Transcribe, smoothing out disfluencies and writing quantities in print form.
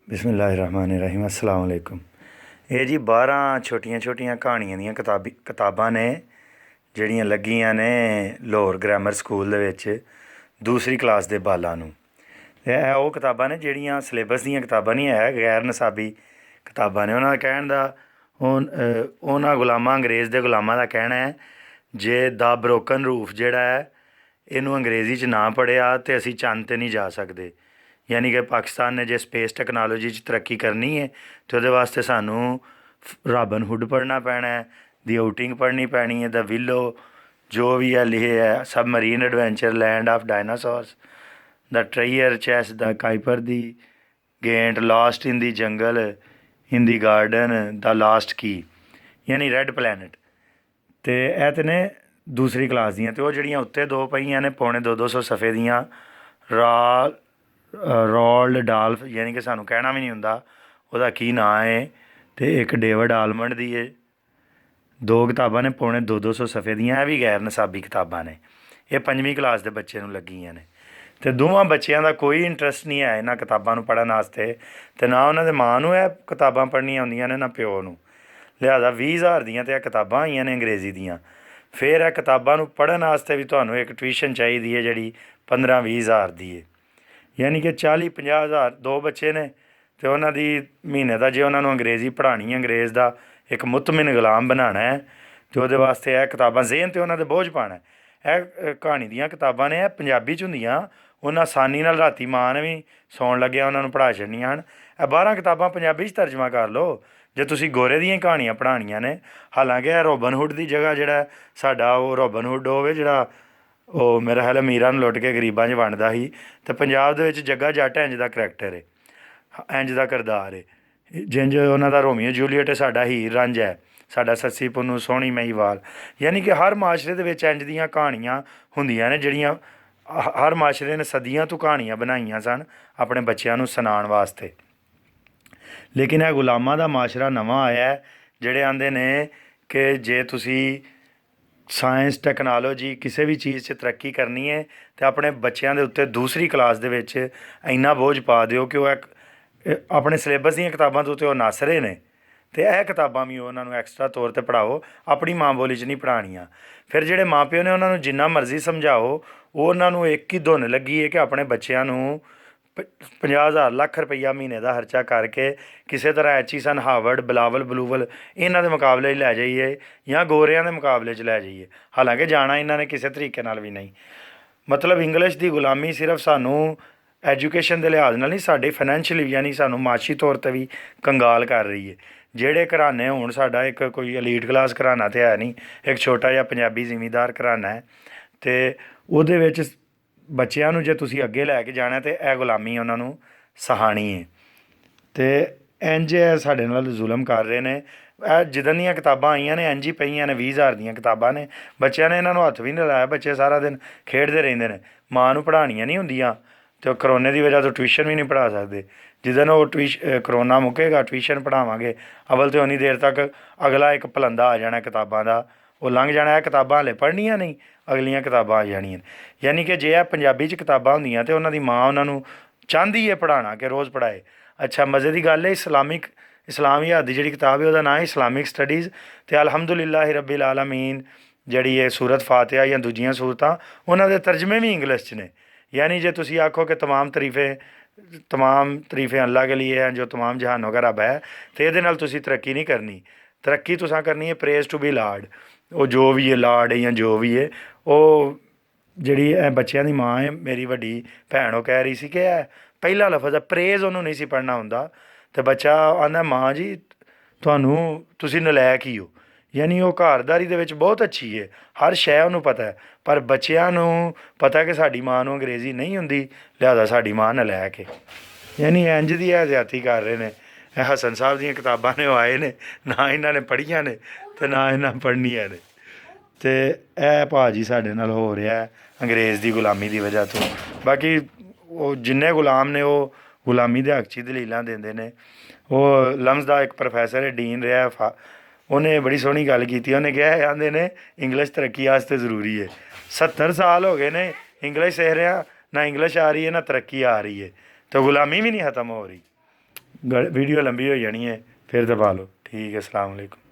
ਬਿਸਮਿਲ੍ਲਾਹਿਰਰਹਿਮਾਨਿਰਰਹੀਮ। अस्सलाम वालेकुम। ਇਹ ਜੀ 12 ਛੋਟੀਆਂ ਕਹਾਣੀਆਂ ਦੀਆਂ ਕਿਤਾਬਾਂ ਨੇ ਜਿਹੜੀਆਂ ਲੱਗੀਆਂ ਨੇ ਲਾਹੌਰ ਗ੍ਰਾਮਰ ਸਕੂਲ ਦੇ ਵਿੱਚ ਦੂਸਰੀ ਕਲਾਸ ਦੇ ਬਾਲਾਂ ਨੂੰ। ਇਹ ਉਹ ਕਿਤਾਬਾਂ ਨੇ ਜਿਹੜੀਆਂ ਸਿਲੇਬਸ ਦੀਆਂ ਕਿਤਾਬਾਂ ਨਹੀਂ ਹੈ, ਗੈਰ ਨਿਸਾਬੀ ਕਿਤਾਬਾਂ ਨੇ। ਉਹਨਾਂ ਦਾ ਕਹਿਣ ਦਾ ਉਹਨਾਂ ਗੁਲਾਮਾਂ ਅੰਗਰੇਜ਼ ਦੇ ਗੁਲਾਮਾਂ ਦਾ ਕਹਿਣਾ ਹੈ ਜੇ ਦਾ ਬ੍ਰੋਕਨ ਰੂਫ ਜਿਹੜਾ ਹੈ ਇਹਨੂੰ ਅੰਗਰੇਜ਼ੀ 'ਚ ਨਾ ਪੜ੍ਹਿਆ ਤਾਂ ਅਸੀਂ ਚੰਦ 'ਤੇ ਨਹੀਂ ਜਾ ਸਕਦੇ। ਯਾਨੀ ਕਿ ਪਾਕਿਸਤਾਨ ਨੇ ਜੇ ਸਪੇਸ ਟੈਕਨੋਲੋਜੀ 'ਚ ਤਰੱਕੀ ਕਰਨੀ ਹੈ ਤਾਂ ਉਹਦੇ ਵਾਸਤੇ ਸਾਨੂੰ ਰਾਬਨ ਹੁੱਡ ਪੜ੍ਹਨਾ ਪੈਣਾ ਹੈ, ਦੀ ਆਊਟਿੰਗ ਪੜ੍ਹਨੀ ਪੈਣੀ ਹੈ, ਦਾ ਵਿਲੋ ਜੋ ਵੀ ਹੈ ਲਿਖੇ ਹੈ, submarine adventure, land of dinosaurs, the treasure chase, the keeper the giant, lost in the jungle, in the garden, the last ਕੀ, ਯਾਨੀ ਰੈੱਡ ਪਲੈਨਟ। ਅਤੇ ਇਹ ਤਾਂ ਨੇ ਦੂਸਰੀ ਕਲਾਸ ਦੀਆਂ। ਅਤੇ ਉਹ ਜਿਹੜੀਆਂ ਉੱਤੇ ਦੋ ਪਈਆਂ ਨੇ ਪੌਣੇ 200 ਸਫ਼ੇ ਦੀਆਂ ਰੋਲਡ ਡਾਲਫ, ਯਾਨੀ ਕਿ ਸਾਨੂੰ ਕਹਿਣਾ ਵੀ ਨਹੀਂ ਹੁੰਦਾ ਉਹਦਾ ਕੀ ਨਾਂ ਹੈ, ਅਤੇ ਇੱਕ ਡੇਵਿਡ ਆਲਮੰਡ ਦੀ ਹੈ। ਦੋ ਕਿਤਾਬਾਂ ਨੇ ਪੌਣੇ 200 ਸਫ਼ੇ ਦੀਆਂ, ਇਹ ਵੀ ਗੈਰ ਨਿਸਾਬੀ ਕਿਤਾਬਾਂ ਨੇ। ਇਹ 5ਵੀਂ ਕਲਾਸ ਦੇ ਬੱਚੇ ਨੂੰ ਲੱਗੀਆਂ ਨੇ। ਅਤੇ ਦੋਵਾਂ ਬੱਚਿਆਂ ਦਾ ਕੋਈ ਇੰਟਰਸਟ ਨਹੀਂ ਹੈ ਇਹਨਾਂ ਕਿਤਾਬਾਂ ਨੂੰ ਪੜ੍ਹਨ ਵਾਸਤੇ, ਅਤੇ ਨਾ ਉਹਨਾਂ ਦੇ ਮਾਂ ਨੂੰ ਇਹ ਕਿਤਾਬਾਂ ਪੜ੍ਹਨੀਆਂ ਆਉਂਦੀਆਂ ਨੇ, ਨਾ ਪਿਓ ਨੂੰ। ਲਿਹਾਜ਼ਾ 20,000 ਦੀਆਂ ਤਾਂ ਇਹ ਕਿਤਾਬਾਂ ਆਈਆਂ ਨੇ ਅੰਗਰੇਜ਼ੀ ਦੀਆਂ। ਫਿਰ ਇਹ ਕਿਤਾਬਾਂ ਨੂੰ ਪੜ੍ਹਨ ਵਾਸਤੇ ਵੀ ਤੁਹਾਨੂੰ ਇੱਕ ਟਿਊਸ਼ਨ ਚਾਹੀਦੀ ਹੈ ਜਿਹੜੀ 15-20,000 ਦੀ ਹੈ। ਯਾਨੀ ਕਿ 40-50 ਹਜ਼ਾਰ। ਦੋ ਬੱਚੇ ਨੇ ਅਤੇ ਉਹਨਾਂ ਦੀ ਮਹੀਨੇ ਦਾ ਜੇ ਉਹਨਾਂ ਨੂੰ ਅੰਗਰੇਜ਼ੀ ਪੜ੍ਹਾਉਣੀ, ਅੰਗਰੇਜ਼ ਦਾ ਇੱਕ ਮੁਤਮਿਨ ਗੁਲਾਮ ਬਣਾਉਣਾ ਹੈ, ਅਤੇ ਉਹਦੇ ਵਾਸਤੇ ਇਹ ਕਿਤਾਬਾਂ ਜ਼ੇਹਨ 'ਤੇ ਉਹਨਾਂ ਦੇ ਬੋਝ ਪਾਉਣਾ। ਇਹ ਕਹਾਣੀ ਦੀਆਂ ਕਿਤਾਬਾਂ ਨੇ, ਇਹ ਪੰਜਾਬੀ 'ਚ ਹੁੰਦੀਆਂ। ਉਹਨਾਂ ਆਸਾਨੀ ਨਾਲ ਰਾਤੀ ਮਾਂ ਨੇ ਵੀ ਸੌਣ ਲੱਗਿਆ ਉਹਨਾਂ ਨੂੰ ਪੜ੍ਹਾ ਛੱਡਣੀਆਂ ਹਨ। ਇਹ 12 ਕਿਤਾਬਾਂ ਪੰਜਾਬੀ 'ਚ ਤਰਜਮਾ ਕਰ ਲਓ ਜੇ ਤੁਸੀਂ ਗੋਰੇ ਦੀਆਂ ਕਹਾਣੀਆਂ ਪੜ੍ਹਾਉਣੀਆਂ ਨੇ। ਹਾਲਾਂਕਿ ਇਹ ਰੋਬਨ ਹੁੱਡ ਦੀ ਜਗ੍ਹਾ ਜਿਹੜਾ ਸਾਡਾ ਉਹ ਰੋਬਨ ਹੁੱਡ ਹੋਵੇ ਜਿਹੜਾ ਉਹ ਮੇਰਾ ਖਿਆਲ ਅਮੀਰਾਂ ਨੂੰ ਲੁੱਟ ਕੇ ਗਰੀਬਾਂ 'ਚ ਵੰਡਦਾ ਸੀ, ਅਤੇ ਪੰਜਾਬ ਦੇ ਵਿੱਚ ਜੱਗਾ ਜੱਟ ਇੰਝ ਦਾ ਕਰੈਕਟਰ ਹੈ, ਇੰਝ ਦਾ ਕਿਰਦਾਰ ਹੈ। ਜਿੰਝ ਉਹਨਾਂ ਦਾ ਰੋਮੀਓ ਜੂਲੀਅਟ ਹੈ, ਸਾਡਾ ਹੀਰ ਰਾਂਝਾ ਹੈ, ਸਾਡਾ ਸੱਸੀ ਪੁੰਨੂ ਸੋਹਣੀ ਮਹੀਵਾਲ। ਯਾਨੀ ਕਿ ਹਰ ਮਾਸ਼ਰੇ ਦੇ ਵਿੱਚ ਇੰਝ ਦੀਆਂ ਕਹਾਣੀਆਂ ਹੁੰਦੀਆਂ ਨੇ ਜਿਹੜੀਆਂ ਹਰ ਮਾਸ਼ਰੇ ਨੇ ਸਦੀਆਂ ਤੋਂ ਕਹਾਣੀਆਂ ਬਣਾਈਆਂ ਸਨ ਆਪਣੇ ਬੱਚਿਆਂ ਨੂੰ ਸੁਣਾਉਣ ਵਾਸਤੇ। ਲੇਕਿਨ ਇਹ ਗੁਲਾਮਾਂ ਦਾ ਮਾਸ਼ਰਾ ਨਵਾਂ ਆਇਆ ਜਿਹੜੇ ਆਂਦੇ ਨੇ ਕਿ ਜੇ ਤੁਸੀਂ ਸਾਇੰਸ ਟੈਕਨੋਲੋਜੀ ਕਿਸੇ ਵੀ ਚੀਜ਼ 'ਚ ਤਰੱਕੀ ਕਰਨੀ ਹੈ ਅਤੇ ਆਪਣੇ ਬੱਚਿਆਂ ਦੇ ਉੱਤੇ ਦੂਸਰੀ ਕਲਾਸ ਦੇ ਵਿੱਚ ਇੰਨਾ ਬੋਝ ਪਾ ਦਿਓ ਕਿ ਉਹ ਆਪਣੇ ਸਿਲੇਬਸ ਦੀਆਂ ਕਿਤਾਬਾਂ ਤੋਂ ਉਹ ਨੱਸ ਰਹੇ ਨੇ, ਅਤੇ ਇਹ ਕਿਤਾਬਾਂ ਵੀ ਉਹਨਾਂ ਨੂੰ ਐਕਸਟਰਾ ਤੌਰ 'ਤੇ ਪੜ੍ਹਾਓ, ਆਪਣੀ ਮਾਂ ਬੋਲੀ 'ਚ ਨਹੀਂ ਪੜ੍ਹਾਉਣੀਆਂ। ਫਿਰ ਜਿਹੜੇ ਮਾਂ ਪਿਓ ਨੇ ਉਹਨਾਂ ਨੂੰ ਜਿੰਨਾ ਮਰਜ਼ੀ ਸਮਝਾਓ, ਉਹ ਉਹਨਾਂ ਨੂੰ ਇੱਕ ਹੀ ਧੁਨ ਲੱਗੀ ਹੈ ਕਿ ਆਪਣੇ ਬੱਚਿਆਂ ਨੂੰ 50,000 ਲੱਖ ਰੁਪਈਆ ਮਹੀਨੇ ਦਾ ਖਰਚਾ ਕਰਕੇ ਕਿਸੇ ਤਰ੍ਹਾਂ ਐਚੀਸਨ, ਹਾਵਰਡ, ਬਲਾਵਲ, ਬਲੂਵਲ ਇਹਨਾਂ ਦੇ ਮੁਕਾਬਲੇ 'ਚ ਲੈ ਜਾਈਏ ਜਾਂ ਗੋਰਿਆਂ ਦੇ ਮੁਕਾਬਲੇ 'ਚ ਲੈ ਜਾਈਏ। ਹਾਲਾਂਕਿ ਜਾਣਾ ਇਹਨਾਂ ਨੇ ਕਿਸੇ ਤਰੀਕੇ ਨਾਲ ਵੀ ਨਹੀਂ। ਮਤਲਬ ਇੰਗਲਿਸ਼ ਦੀ ਗੁਲਾਮੀ ਸਿਰਫ ਸਾਨੂੰ ਐਜੂਕੇਸ਼ਨ ਦੇ ਲਿਹਾਜ਼ ਨਾਲ ਨਹੀਂ, ਸਾਡੇ ਫਾਈਨੈਂਸ਼ੀਅਲੀ ਯਾਨੀ ਸਾਨੂੰ ਮਾਸ਼ੀ ਤੌਰ 'ਤੇ ਵੀ ਕੰਗਾਲ ਕਰ ਰਹੀ ਹੈ। ਜਿਹੜੇ ਘਰਾਣੇ ਹੁਣ ਸਾਡਾ ਇੱਕ ਕੋਈ ਅਲੀਟ ਕਲਾਸ ਘਰਾਣਾ ਤਾਂ ਹੈ ਨਹੀਂ, ਇੱਕ ਛੋਟਾ ਜਿਹਾ ਪੰਜਾਬੀ ਜ਼ਿਮੀਂਦਾਰ ਘਰਾਣਾ ਹੈ, ਅਤੇ ਉਹਦੇ ਵਿੱਚ ਬੱਚਿਆਂ ਨੂੰ ਜੇ ਤੁਸੀਂ ਅੱਗੇ ਲੈ ਕੇ ਜਾਣਾ ਤਾਂ ਇਹ ਗੁਲਾਮੀ ਉਹਨਾਂ ਨੂੰ ਸਹਾਣੀ ਹੈ। ਅਤੇ ਇੰਝ ਸਾਡੇ ਨਾਲ ਜ਼ੁਲਮ ਕਰ ਰਹੇ ਨੇ। ਇਹ ਜਿੱਦਣ ਦੀਆਂ ਕਿਤਾਬਾਂ ਆਈਆਂ ਨੇ ਇੰਝ ਹੀ ਪਈਆਂ ਨੇ, 20,000 ਦੀਆਂ ਕਿਤਾਬਾਂ ਨੇ। ਬੱਚਿਆਂ ਨੇ ਇਹਨਾਂ ਨੂੰ ਹੱਥ ਵੀ ਨਹੀਂ ਲਾਇਆ। ਬੱਚੇ ਸਾਰਾ ਦਿਨ ਖੇਡਦੇ ਰਹਿੰਦੇ ਨੇ, ਮਾਂ ਨੂੰ ਪੜ੍ਹਾਉਣੀਆਂ ਨਹੀਂ ਹੁੰਦੀਆਂ, ਅਤੇ ਉਹ ਕਰੋਨੇ ਦੀ ਵਜ੍ਹਾ ਤੋਂ ਟਿਊਸ਼ਨ ਵੀ ਨਹੀਂ ਪੜ੍ਹਾ ਸਕਦੇ। ਜਿੱਦਣ ਉਹ ਕਰੋਨਾ ਮੁੱਕੇਗਾ ਟਿਊਸ਼ਨ ਪੜ੍ਹਾਵਾਂਗੇ, ਅਵਲ ਤਾਂ ਉਨੀ ਦੇਰ ਤੱਕ ਅਗਲਾ ਇੱਕ ਪਲੰਦਾ ਆ ਜਾਣਾ ਕਿਤਾਬਾਂ ਦਾ, ਉਹ ਲੰਘ ਜਾਣਾ। ਇਹ ਕਿਤਾਬਾਂ ਹਾਲੇ ਪੜ੍ਹਨੀਆਂ ਨਹੀਂ, ਅਗਲੀਆਂ ਕਿਤਾਬਾਂ ਆ ਜਾਣੀਆਂ। ਯਾਨੀ ਕਿ ਜੇ ਇਹ ਪੰਜਾਬੀ 'ਚ ਕਿਤਾਬਾਂ ਹੁੰਦੀਆਂ ਤਾਂ ਉਹਨਾਂ ਦੀ ਮਾਂ ਉਹਨਾਂ ਨੂੰ ਚਾਹੁੰਦੀ ਹੈ ਪੜ੍ਹਾਉਣਾ ਕਿ ਰੋਜ਼ ਪੜ੍ਹਾਏ। ਅੱਛਾ, ਮਜ਼ੇ ਦੀ ਗੱਲ ਹੈ ਇਸਲਾਮੀਆਤ ਦੀ ਜਿਹੜੀ ਕਿਤਾਬ ਹੈ ਉਹਦਾ ਨਾਂ ਹੈ ਇਸਲਾਮਿਕ ਸਟੱਡੀਜ਼, ਅਤੇ ਅਲਹਮਦੁਲਿਲਾਹ ਰੱਬਿਲ ਆਲਮੀਨ ਜਿਹੜੀ ਇਹ ਸੂਰਤ ਫਾਤਿਹਾ ਜਾਂ ਦੂਜੀਆਂ ਸੂਰਤਾਂ ਉਹਨਾਂ ਦੇ ਤਰਜਮੇ ਵੀ ਇੰਗਲਿਸ਼ 'ਚ ਨੇ। यानी जे तुसी आखो कि तमाम तरीफ़े अल्लाह के लिए हैं जो तमाम जहानों का रब है, तो ये तुसी तरक्की नहीं करनी। तरक्की तुसां करनी है प्रेज टू बी लार्ड। वो जो भी है लार्ड है या जो भी है, वो जिहड़ी बच्चों की माँ है मेरी वड्डी भैन, वो कह रही सी कि पहला लफज है प्रेज उन्होंने नहीं सी पढ़ना हुंदा, तो बच्चा आंदा माँ जी तुहानूं तुसी नलैक ही हो। यानी वो घरदारी दे विच बहुत अच्छी है, हर शै उन्होंने पता है, पर बच्चों नूं पता कि साडी माँ नूं अंग्रेज़ी नहीं हुंदी, लिहाजा साडी माँ नलैक है। यानी इंज दी ज़्यादती कर रहे हैं। हसन साहब दी किताबां ने आए ने, ना इन्होंने पढ़िया ने तो ना इन्हें पढ़निया ने। तो यह भाजी साडे नाल हो रहा है अंग्रेज़ की गुलामी की वजह तो। बाकी वो जिन्ने गुलाम ने वो गुलामी दे हक च दलीलां देंदे ने। वो लम्स का एक प्रोफैसर है, डीन रहा, उन्हें बड़ी सोहनी गल की। उन्हें कहा आंदे ने इंग्लिश तरक्की वास्ते जरूरी है। 70 साल हो गए ने इंग्लिश सीख रहा, ना इंग्लिश आ रही है ना तरक्की आ रही है, तो गुलामी भी नहीं ख़त्म हो रही। ਵੀਡੀਓ ਲੰਬੀ ਹੋ ਜਾਣੀ ਹੈ, ਫਿਰ ਦਬਾ ਲਓ। ਠੀਕ ਹੈ, ਅਸਲਾਮ ਵਾਲੇਕੁਮ।